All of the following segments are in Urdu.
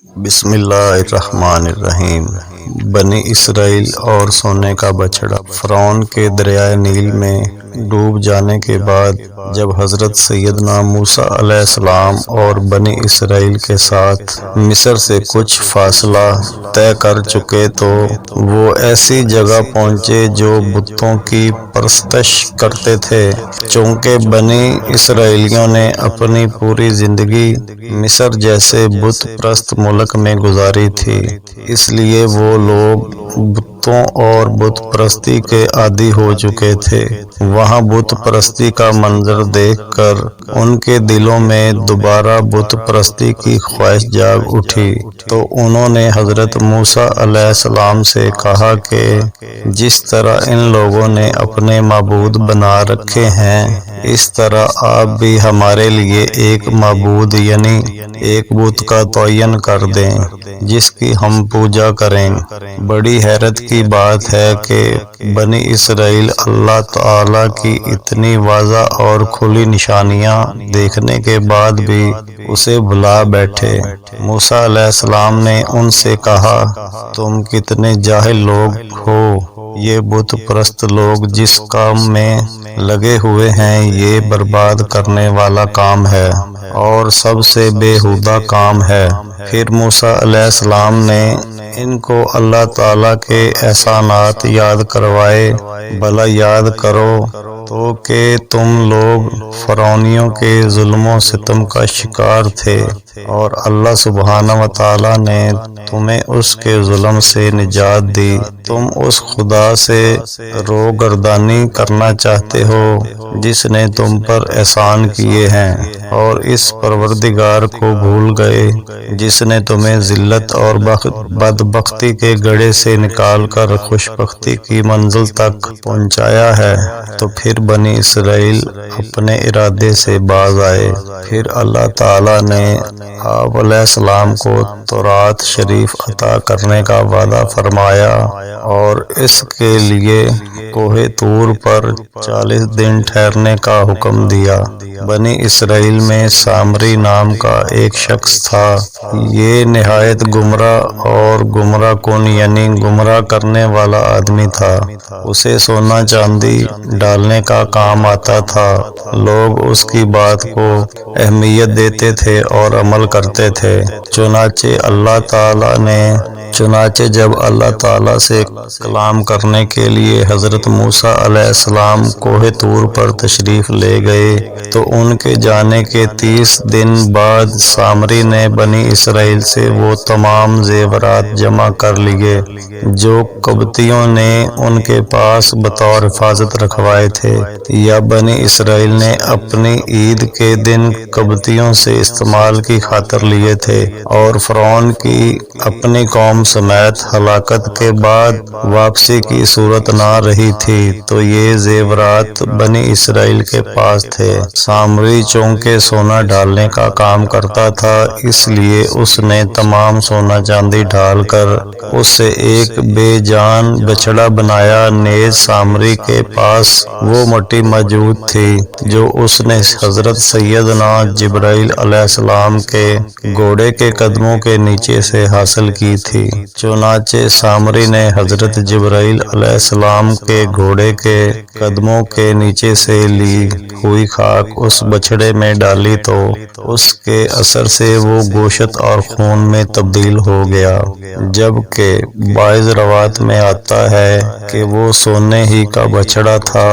بسم اللہ الرحمن الرحیم۔ بنی اسرائیل اور سونے کا بچڑا۔ فرعون کے دریائے نیل میں ڈوب جانے کے بعد جب حضرت سیدنا موسیٰ علیہ السلام اور بنی اسرائیل کے ساتھ مصر سے کچھ فاصلہ طے کر چکے تو وہ ایسی جگہ پہنچے جو بتوں کی پرستش کرتے تھے۔ چونکہ بنی اسرائیلیوں نے اپنی پوری زندگی مصر جیسے بت پرست ملک میں گزاری تھی، اس لیے وہ لوگ بتوں اور بت پرستی کے عادی ہو چکے تھے۔ وہاں بت پرستی کا منظر دیکھ کر ان کے دلوں میں دوبارہ بت پرستی کی خواہش جاگ اٹھی، تو انہوں نے حضرت موسیٰ علیہ السلام سے کہا کہ جس طرح ان لوگوں نے اپنے معبود بنا رکھے ہیں، اس طرح آپ بھی ہمارے لیے ایک معبود یعنی ایک بت کا تعین کر دیں جس کی ہم پوجا کریں۔ بڑی حیرت کی بات ہے کہ بنی اسرائیل اللہ تعالیٰ کی اتنی واضح اور کھلی نشانیاں دیکھنے کے بعد بھی اسے بھلا بیٹھے۔ موسیٰ علیہ السلام نے ان سے کہا، تم کتنے جاہل لوگ ہو! یہ بت پرست لوگ جس کام میں لگے ہوئے ہیں یہ برباد کرنے والا کام ہے اور سب سے بےہودہ کام ہے۔ پھر موسیٰ علیہ السلام نے ان کو اللہ تعالیٰ کے احسانات یاد کروائے۔ بھلا یاد کرو تو کہ تم لوگ فرعونیوں کے ظلم و ستم کا شکار تھے اور اللہ سبحانہ و تعالیٰ نے تمہیں اس کے ظلم سے نجات دی۔ تم اس خدا سے روگردانی کرنا چاہتے ہو جس نے تم پر احسان کیے ہیں، اور اس پروردگار کو بھول گئے جس نے تمہیں ذلت اور بدبختی کے گڑھے سے نکال کر خوشبختی کی منزل تک پہنچایا ہے۔ تو پھر بنی اسرائیل اپنے ارادے سے باز آئے۔ پھر اللہ تعالیٰ نے آپ علیہ السلام کو تورات شریف عطا کرنے کا وعدہ فرمایا اور اس کے لیے کوہ طور پر 40 دن ٹھہرنے کا حکم دیا۔ بنی اسرائیل میں سامری نام کا ایک شخص تھا۔ یہ نہایت گمراہ اور گمراہ کن یعنی گمراہ کرنے والا آدمی تھا۔ اسے سونا چاندی ڈالنے کا کام آتا تھا۔ لوگ اس کی بات کو اہمیت دیتے تھے اور عمل کرتے تھے۔ چنانچہ جب اللہ تعالیٰ سے کلام کرنے کے لیے حضرت موسیٰ علیہ السلام کوہ طور پر تشریف لے گئے تو ان کے جانے کے 30 دن بعد سامری نے بنی اسرائیل سے وہ تمام زیورات جمع کر لیے جو قبطیوں نے ان کے پاس بطور حفاظت رکھوائے تھے، یا بنی اسرائیل نے اپنی عید کے دن قبطیوں سے استعمال کی خاطر لیے تھے، اور فرعون کی اپنی قوم سمیت ہلاکت کے بعد واپسی کی صورت نہ رہی تھی تو یہ زیورات بنی اسرائیل کے پاس تھے۔ سامری چونکہ سونا ڈالنے کا کام کرتا تھا، اس لیے اس نے تمام سونا چاندی ڈال کر اس سے ایک بے جان بچڑا بنایا۔ نیز سامری کے پاس وہ مٹی موجود تھی جو اس نے حضرت سیدنا جبرائیل علیہ السلام کے گھوڑے کے قدموں کے نیچے سے حاصل کی تھی۔ چنانچہ سامری نے حضرت جبرائیل علیہ السلام کے گھوڑے کے قدموں کے نیچے سے لی ہوئی خاک اس بچڑے میں ڈالی تو اس کے اثر سے وہ گوشت اور خون میں تبدیل ہو گیا، جبکہ بعض روایات میں آتا ہے کہ وہ سونے ہی کا بچڑا تھا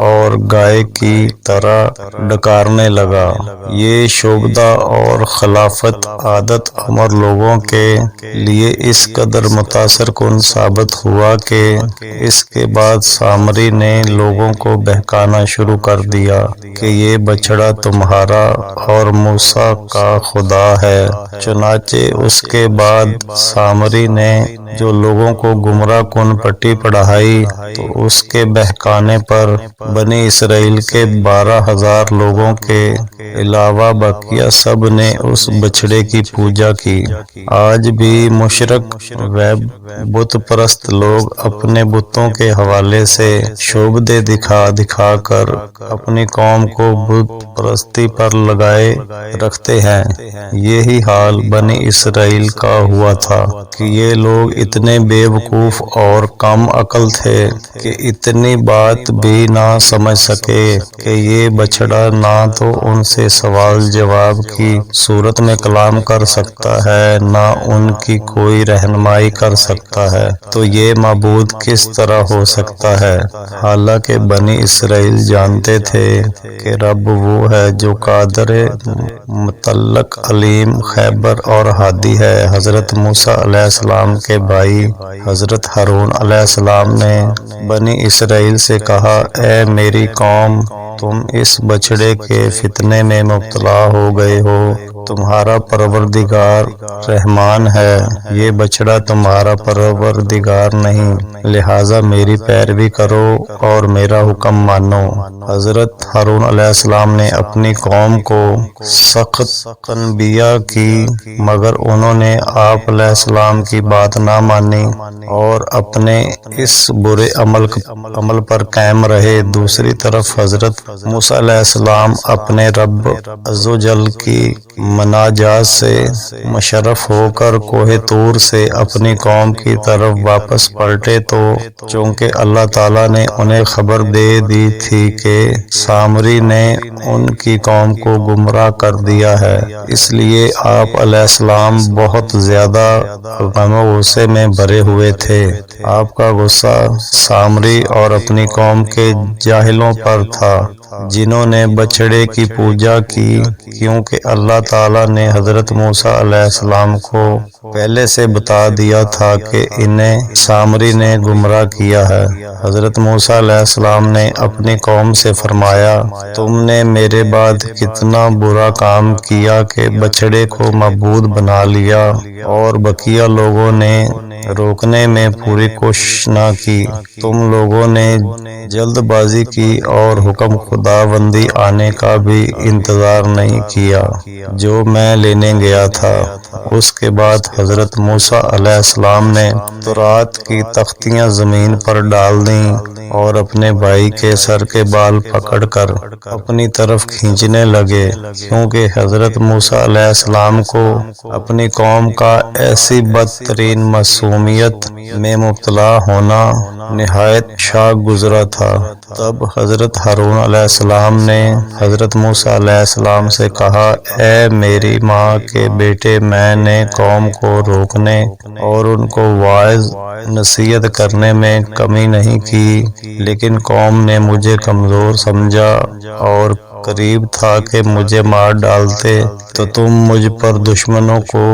اور گائے کی طرح ڈکارنے لگا۔ یہ شوبدہ اور خلافت عادت عمر لوگوں کے لیے اس قدر متاثر کن ثابت ہوا کہ اس کے بعد سامری نے لوگوں کو بہکانا شروع کر دیا کہ یہ بچڑا تمہارا اور موسیٰ کا خدا ہے۔ چنانچہ اس کے بعد سامری نے جو لوگوں کو گمراہ کن پٹی پڑھائی تو اس کے بہکانے پر بنی اسرائیل کے 12,000 لوگوں کے علاوہ بقیہ سب نے اس بچڑے کی پوجا کی۔ آج بھی مشرک و بت پرست لوگ اپنے بتوں کے حوالے سے شعبدے دکھا کر اپنی قوم کو بت پرستی پر لگائے رکھتے ہیں۔ یہی حال بنی اسرائیل کا ہوا تھا کہ یہ لوگ اتنے بے وقوف اور کم عقل تھے کہ اتنی بات بھی نہ سمجھ سکے کہ یہ بچڑا نہ تو ان سے سوال جواب کی صورت میں کلام کر سکتا ہے، نہ ان کی کوئی رہنمائی کر سکتا ہے، تو یہ معبود کس طرح ہو سکتا ہے؟ حالانکہ بنی اسرائیل جانتے تھے کہ رب وہ ہے جو قادر مطلق، علیم، خبیر اور ہادی ہے۔ حضرت موسیٰ علیہ السلام کے بھائی حضرت ہارون علیہ السلام نے بنی اسرائیل سے کہا، اے میری قوم، تم اس بچڑے کے فتنے میں مبتلا ہو گئے ہو۔ تمہارا پروردگار رحمان ہے، یہ بچڑا تمہارا پروردگار نہیں، لہٰذا میری پیروی کرو اور میرا حکم مانو۔ حضرت ہارون علیہ السلام نے اپنی قوم کو سخت تنبیہ کی، مگر انہوں نے آپ علیہ السلام کی بات نہ مانی اور اپنے اس برے عمل پر قائم رہے۔ دوسری طرف حضرت موسیٰ علیہ السلام اپنے رب عزوجل کی مناجات سے مشرف ہو کر کوہ طور سے اپنی قوم کی طرف واپس پلٹے تو چونکہ اللہ تعالیٰ نے انہیں خبر دے دی تھی کہ سامری نے ان کی قوم کو گمراہ کر دیا ہے، اس لیے آپ علیہ السلام بہت زیادہ غم و غصے میں بھرے ہوئے تھے۔ آپ کا غصہ سامری اور اپنی قوم کے جاہلوں پر تھا جنہوں نے بچڑے کی پوجا کی، کیونکہ اللہ تعالیٰ نے حضرت موسیٰ علیہ السلام کو پہلے سے بتا دیا تھا کہ انہیں سامری نے گمراہ کیا ہے۔ حضرت موسیٰ علیہ السلام نے اپنی قوم سے فرمایا، تم نے میرے بعد کتنا برا کام کیا کہ بچڑے کو معبود بنا لیا، اور بقیہ لوگوں نے روکنے میں پوری کوشش نہ کی۔ تم لوگوں نے جلد بازی کی اور حکم خداوندی آنے کا بھی انتظار نہیں کیا جو میں لینے گیا تھا۔ اس کے بعد حضرت موسیٰ علیہ السلام نے تورات کی تختیاں زمین پر ڈال دیں اور اپنے بھائی کے سر کے بال پکڑ کر اپنی طرف کھینچنے لگے، کیونکہ حضرت موسیٰ علیہ السلام کو اپنی قوم کا ایسی بدترین معصومیت میں مبتلا ہونا نہایت شاق گزرا تھا۔ تب حضرت ہارون علیہ السلام نے حضرت موسیٰ علیہ السلام سے کہا، اے میری ماں کے بیٹے، میں نے قوم کو روکنے اور ان کو واعظ نصیحت کرنے میں کمی نہیں کی، لیکن قوم نے مجھے کمزور سمجھا اور قریب تھا کہ مجھے مار ڈالتے، تو تم مجھ پر دشمنوں کو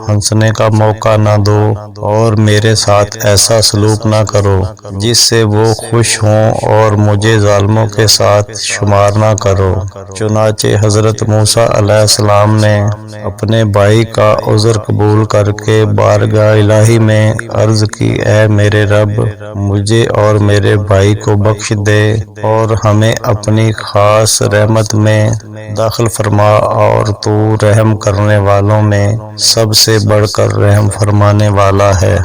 ہنسنے کا موقع نہ دو اور میرے ساتھ ایسا سلوک نہ کرو جس سے وہ خوش ہوں، اور مجھے ظالموں کے ساتھ شمار نہ کرو۔ چنانچہ حضرت موسیٰ علیہ السلام نے اپنے بھائی کا عذر قبول کر کے بارگاہ الہی میں عرض کی، اے میرے رب، مجھے اور میرے بھائی کو بخش دے اور ہمیں اپنی خاص رحمت میں داخل فرما، اور تو رحم کرنے والوں میں سب سے بڑھ کر رحم فرمانے والا ہے۔